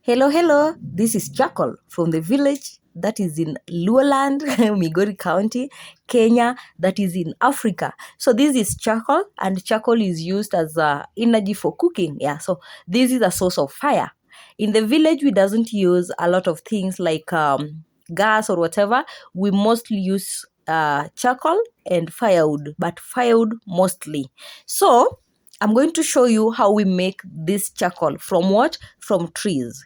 Hello, hello. This is Chakol from the village that is in Luoland, Migori County, Kenya, that is in Africa. So this is charcoal, and charcoal is used as energy for cooking. Yeah, so this is a source of fire. In the village, we doesn't use a lot of things like gas or whatever. We mostly use charcoal and firewood, but firewood mostly. So I'm going to show you how we make this charcoal from what? From trees.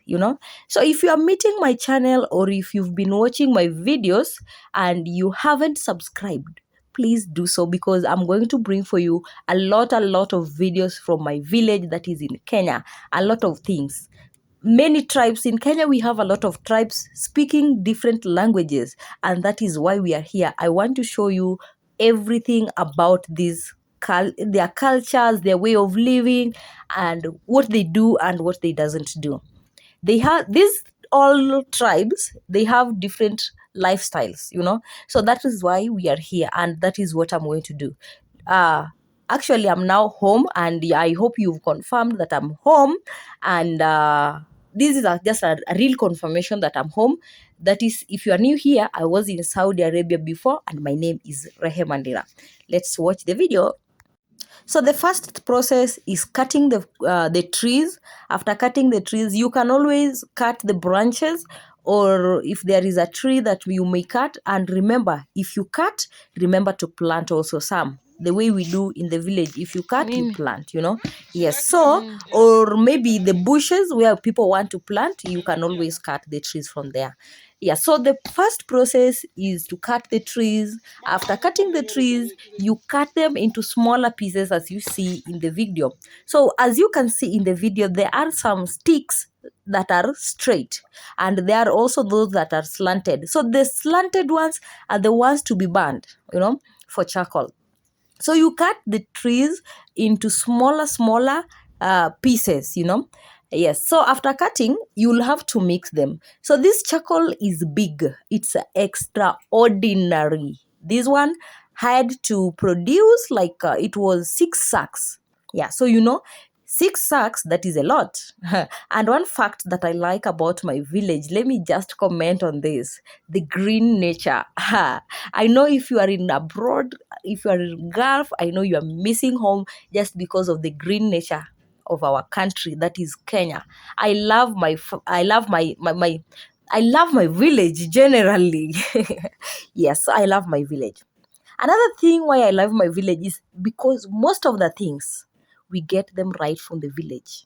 So if you are meeting my channel or if you've been watching my videos and you haven't subscribed, please do so because I'm going to bring for you a lot of videos from my village that is in Kenya, a lot of things. Many tribes in Kenya, we have a lot of tribes speaking different languages, and that is why we are here. I want to show you everything about these their cultures, their way of living, and what they do and what they doesn't do. They have these all tribes, they have different lifestyles. So that is why we are here, and that is what I'm going to do. uh Actually, I'm now home, and I hope you've confirmed that I'm home. And this is just a real confirmation that I'm home. That is, if you are new here, I was in Saudi Arabia before, and my name is Rehemandira. Let's watch the video. So the first process is cutting the trees. After cutting the trees, you can always cut the branches, or if there is a tree that you may cut. And remember, if you cut, remember to plant also some. The way we do in the village, if you cut, you plant. Yes. So, or maybe the bushes where people want to plant, you can always cut the trees from there. Yeah, so the first process is to cut the trees. After cutting the trees, you cut them into smaller pieces as you see in the video. So as you can see in the video, there are some sticks that are straight, and there are also those that are slanted. So the slanted ones are the ones to be burned, for charcoal. So you cut the trees into smaller pieces. Yes. So after cutting, you'll have to mix them. So this charcoal is big. It's extraordinary. This one had to produce like it was 6 sacks. Yeah. So 6 sacks, that is a lot. And one fact that I like about my village, let me just comment on this: the green nature. I know if you are in abroad, if you are in Gulf, I know you are missing home just because of the green nature of our country, that is Kenya. I love I love I love my village generally. Yes, I love my village. Another thing why I love my village is because most of the things we get them right from the village.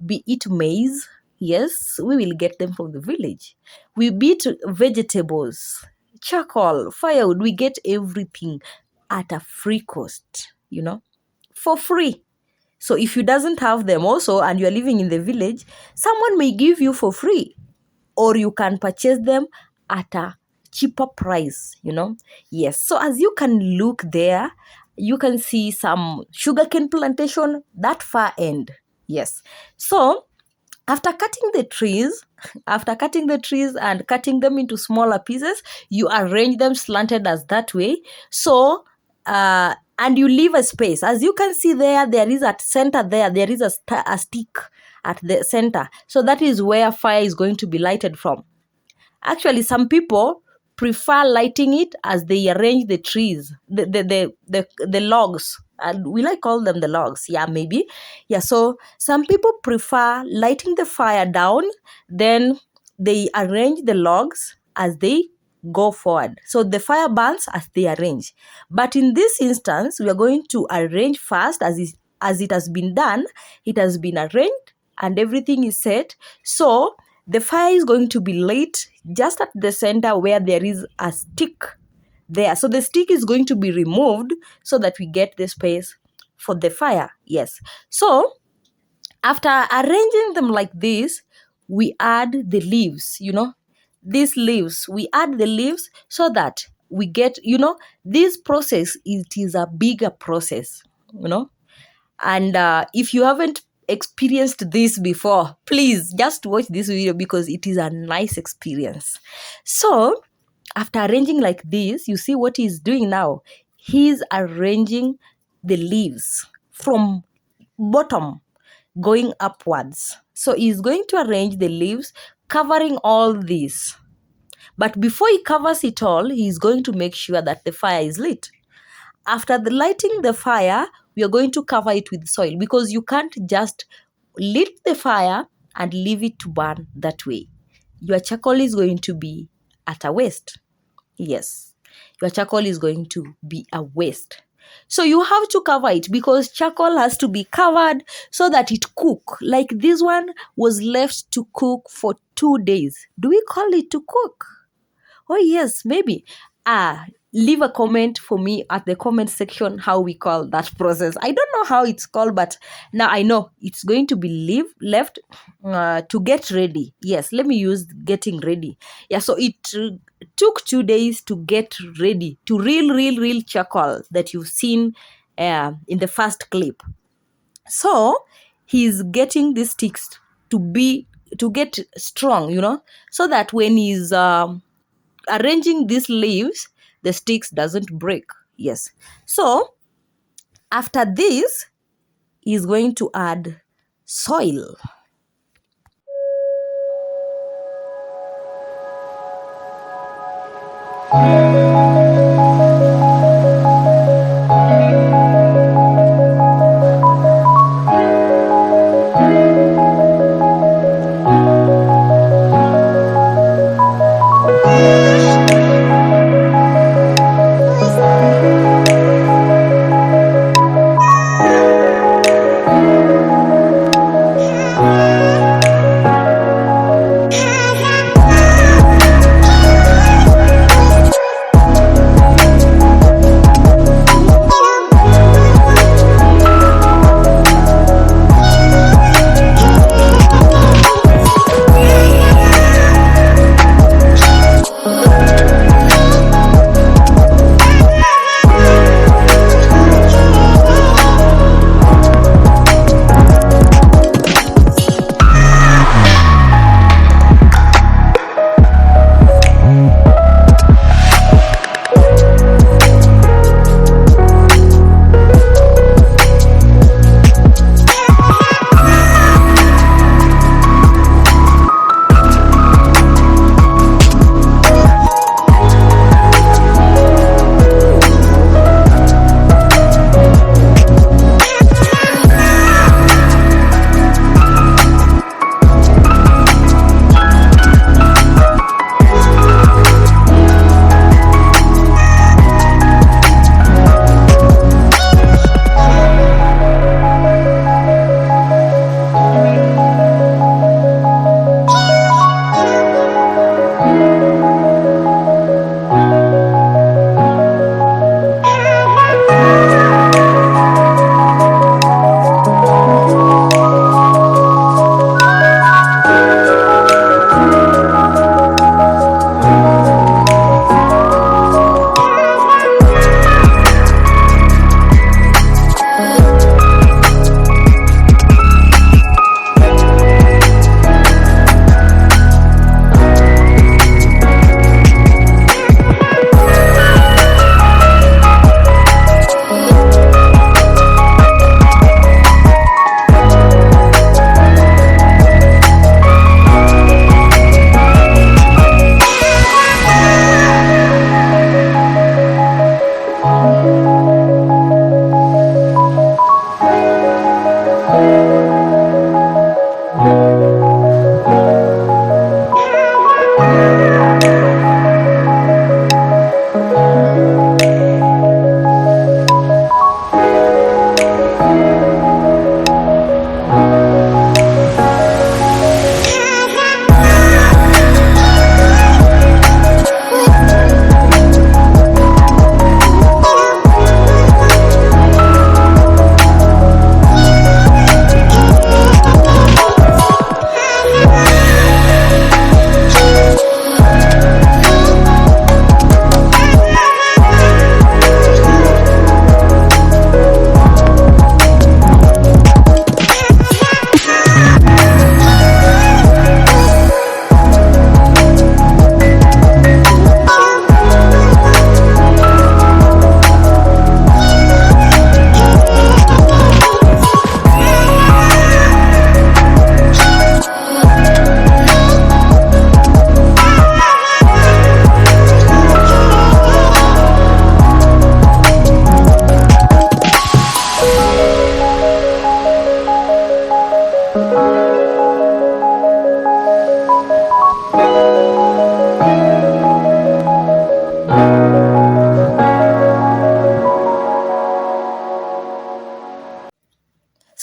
Be it maize, yes, we will get them from the village. We beat vegetables, charcoal, firewood, we get everything at a free cost, for free. So if you doesn't have them also and you're living in the village, someone may give you for free, or you can purchase them at a cheaper price. Yes. So as you can look there, you can see some sugarcane plantation that far end. Yes. So after cutting the trees, and cutting them into smaller pieces, you arrange them slanted as that way. So and you leave a space. As you can see there is at center there is a stick at the center. So that is where fire is going to be lighted from. Actually, some people prefer lighting it as they arrange the trees, the logs. And will I call them the logs? Yeah, maybe. Yeah, so some people prefer lighting the fire down, then they arrange the logs as they go forward. So the fire burns as they arrange. But in this instance, we are going to arrange first as it has been done. It has been arranged and everything is set. So the fire is going to be lit just at the center where there is a stick there. So the stick is going to be removed so that we get the space for the fire. Yes. So after arranging them like this, we add the leaves, these leaves. We add the leaves so that we get, this process, it is a bigger process. And if you haven't experienced this before, please just watch this video because it is a nice experience. So after arranging like this, you see what he's doing now. He's arranging the leaves from bottom. going upwards. So he's going to arrange the leaves covering all this. But before he covers it all, he's going to make sure that the fire is lit. After lighting the fire, we are going to cover it with soil, because you can't just lit the fire and leave it to burn that way. Your charcoal is going to be at a waste. Yes, your charcoal is going to be a waste. So you have to cover it, because charcoal has to be covered so that it cook. Like this one was left to cook for 2 days. Do we call it to cook? Oh yes, maybe. Leave a comment for me at the comment section how we call that process. I don't know how it's called, but now I know it's going to be left to get ready. Yes, let me use getting ready. Yeah, so it took 2 days to get ready to real charcoal that you've seen in the first clip. So he's getting these sticks to get strong, so that when he's arranging these leaves, the sticks doesn't break. Yes. So after this, he's going to add soil.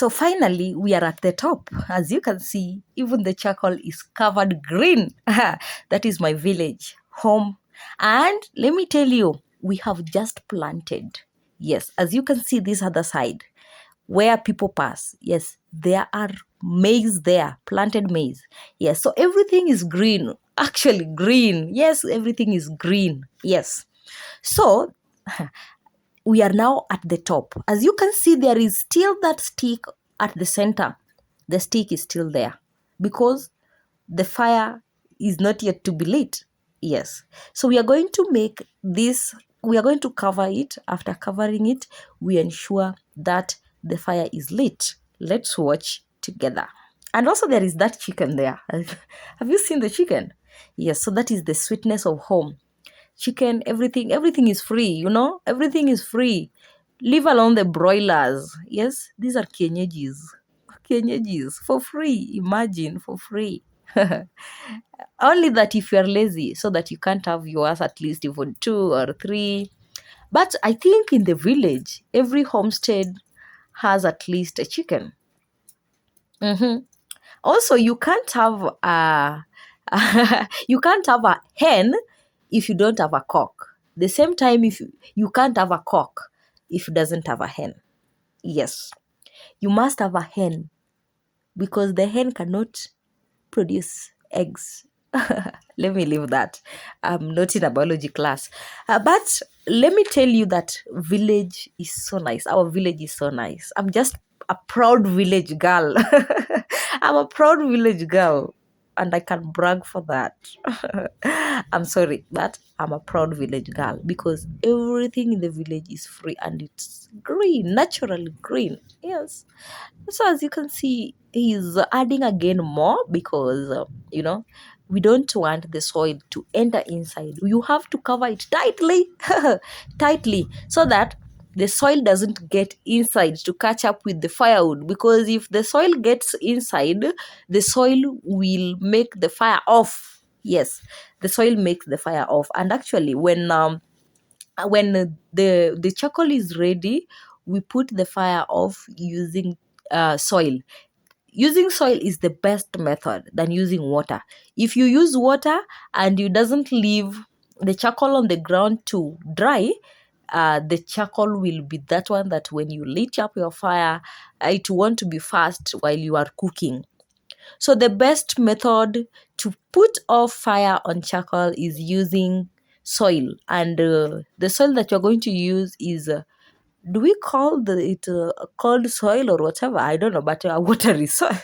So finally, we are at the top. As you can see, even the charcoal is covered green. That is my village home. And let me tell you, we have just planted. Yes, as you can see this other side, where people pass. Yes, there are maize there, planted maize. Yes, so everything is green. Actually, green. Yes, everything is green. Yes. So we are now at the top. As you can see, there is still that stick at the center. The stick is still there because the fire is not yet to be lit. Yes. So we are going to make this, we are going to cover it. After covering it, we ensure that the fire is lit. Let's watch together. And also, there is that chicken there. Have you seen the chicken? Yes. So that is the sweetness of home. Chicken, everything is free, everything is free. Leave alone the broilers. Yes, these are kienyeji's for free. Imagine, for free. Only that if you're lazy, so that you can't have yours, at least even 2 or 3. But I think in the village, every homestead has at least a chicken. Also, you can't have a you can't have a hen if you don't have a cock. The same time, if you can't have a cock if it doesn't have a hen. Yes, you must have a hen because the hen cannot produce eggs. Let me leave that. I'm not in a biology class. But let me tell you that village is so nice. Our village is so nice. I'm just a proud village girl. I'm a proud village girl. And I can brag for that. I'm sorry, but I'm a proud village girl because everything in the village is free and it's green, naturally green. Yes. So as you can see, he's adding again more because we don't want the soil to enter inside. You have to cover it tightly, tightly, so that the soil doesn't get inside to catch up with the firewood. Because if the soil gets inside, the soil will make the fire off. Yes, the soil makes the fire off. And actually, when the charcoal is ready, we put the fire off using soil. Using soil is the best method than using water. If you use water and you doesn't leave the charcoal on the ground to dry, the charcoal will be that one that when you lit up your fire, it won't be fast while you are cooking. So the best method to put off fire on charcoal is using soil. And the soil that you're going to use is do we call it cold soil or whatever? I don't know, but watery soil.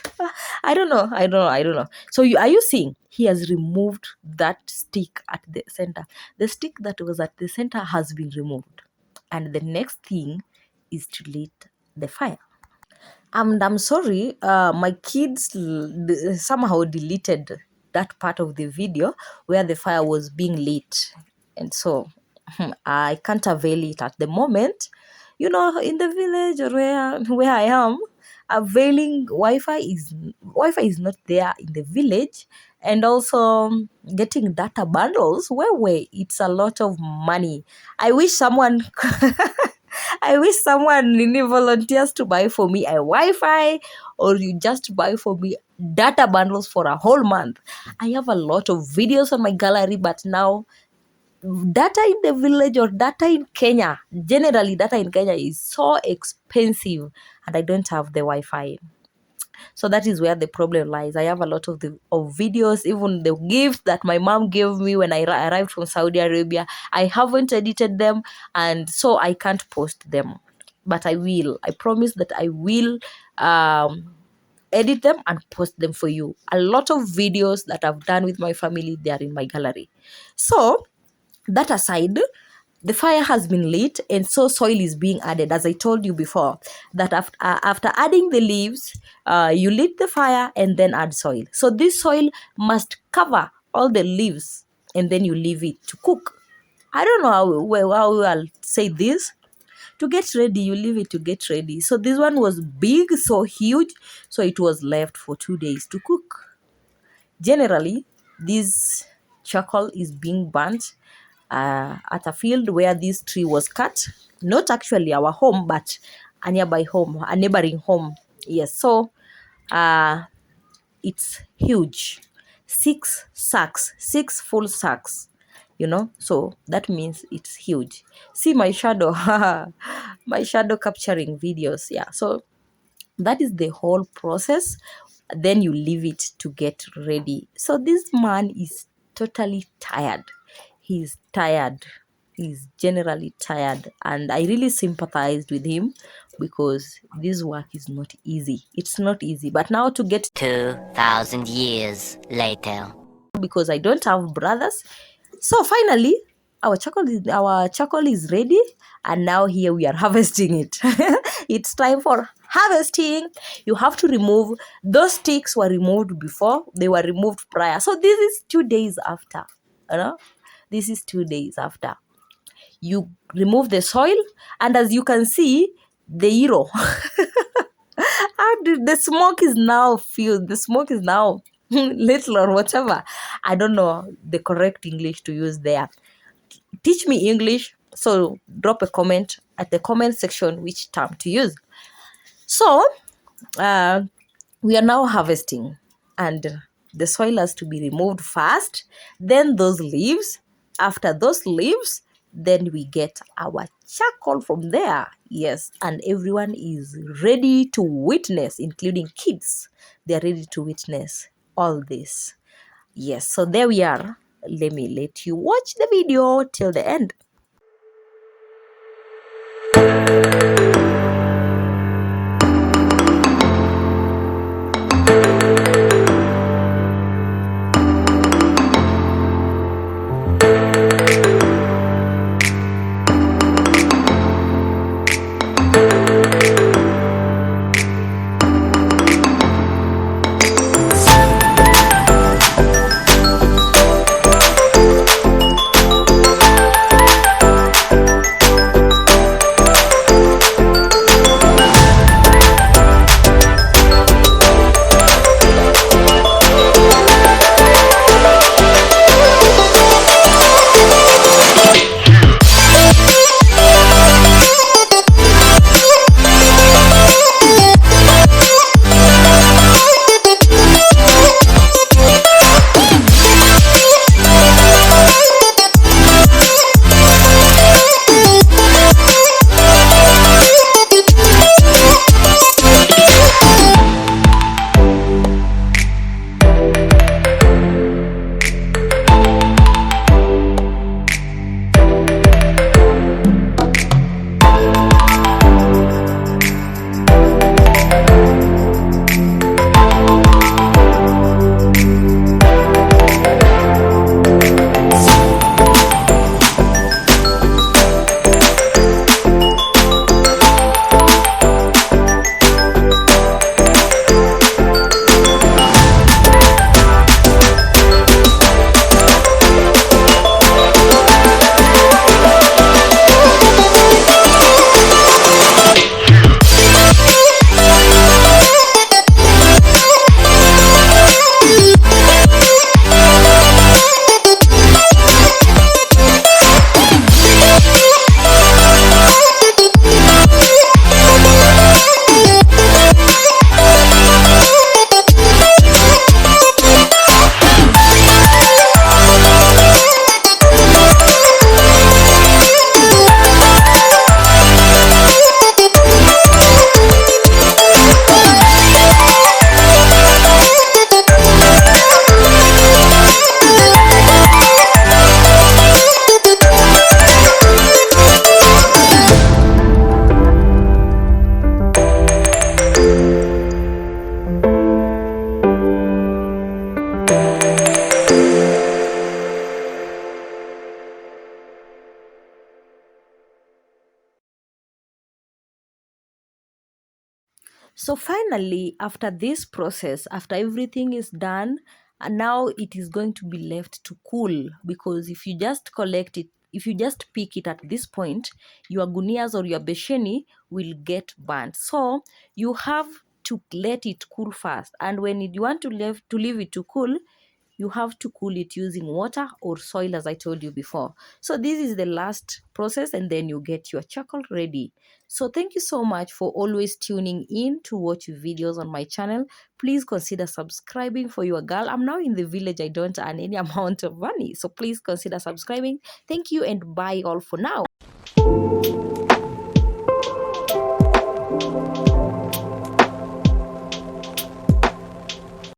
I don't know. So are you seeing? He has removed that stick at the center. The stick that was at the center has been removed, and the next thing is to lit the fire. I'm sorry, my kids somehow deleted that part of the video where the fire was being lit, and so I can't avail it at the moment. In the village or where I am, availing Wi-Fi is not there in the village, and also getting data bundles. Where it's a lot of money. I wish someone. I wish someone really volunteers to buy for me a Wi-Fi, or you just buy for me data bundles for a whole month. I have a lot of videos on my gallery, but now data in the village or data in Kenya, generally data in Kenya is so expensive, and I don't have the Wi-Fi. So that is where the problem lies. I have a lot of videos, even the gifts that my mom gave me when I arrived from Saudi Arabia. I haven't edited them, and so I can't post them. But I will. I promise that I will edit them and post them for you. A lot of videos that I've done with my family, they are in my gallery. So that aside, the fire has been lit, and so soil is being added. As I told you before, that after adding the leaves, you lit the fire and then add soil. So this soil must cover all the leaves, and then you leave it to cook. I don't know how I'll say this. To get ready, you leave it to get ready. So this one was big, so huge, so it was left for 2 days to cook. Generally, this charcoal is being burnt at a field where this tree was cut. Not actually our home, but a nearby home, a neighboring home. Yes, so uh it's huge. 6 sacks, 6 full sacks, so that means it's huge. See my shadow, my shadow capturing videos. Yeah, so that is the whole process. Then you leave it to get ready. So this man is totally tired. He's tired. He's generally tired, and I really sympathized with him because this work is not easy. It's not easy. But now to get 2,000 years later, because I don't have brothers. So finally, our charcoal is ready, and now here we are harvesting it. It's time for harvesting. You have to remove those sticks. Were removed before, they were removed prior. So this is 2 days after. You know, this is 2 days after. You remove the soil, and as you can see, the hero. The smoke is now filled. The smoke is now little or whatever. I don't know the correct English to use there. Teach me English. So drop a comment at the comment section which term to use. So uh, we are now harvesting, and the soil has to be removed first. Then those leaves. After those leaves, then we get our charcoal from there. Yes, and everyone is ready to witness, including kids. They are ready to witness all this. Yes, so there we are. Let me let you watch the video till the end. So finally, after this process, after everything is done, and now it is going to be left to cool, because if you just collect it, if you just pick it at this point, your gunias or your besheni will get burnt. So you have to let it cool first. And when you want to leave it to cool, you have to cool it using water or soil, as I told you before. So this is the last process, and then you get your charcoal ready. So thank you so much for always tuning in to watch videos on my channel. Please consider subscribing for your girl. I'm now in the village. I don't earn any amount of money, so please consider subscribing. Thank you, and bye all for now.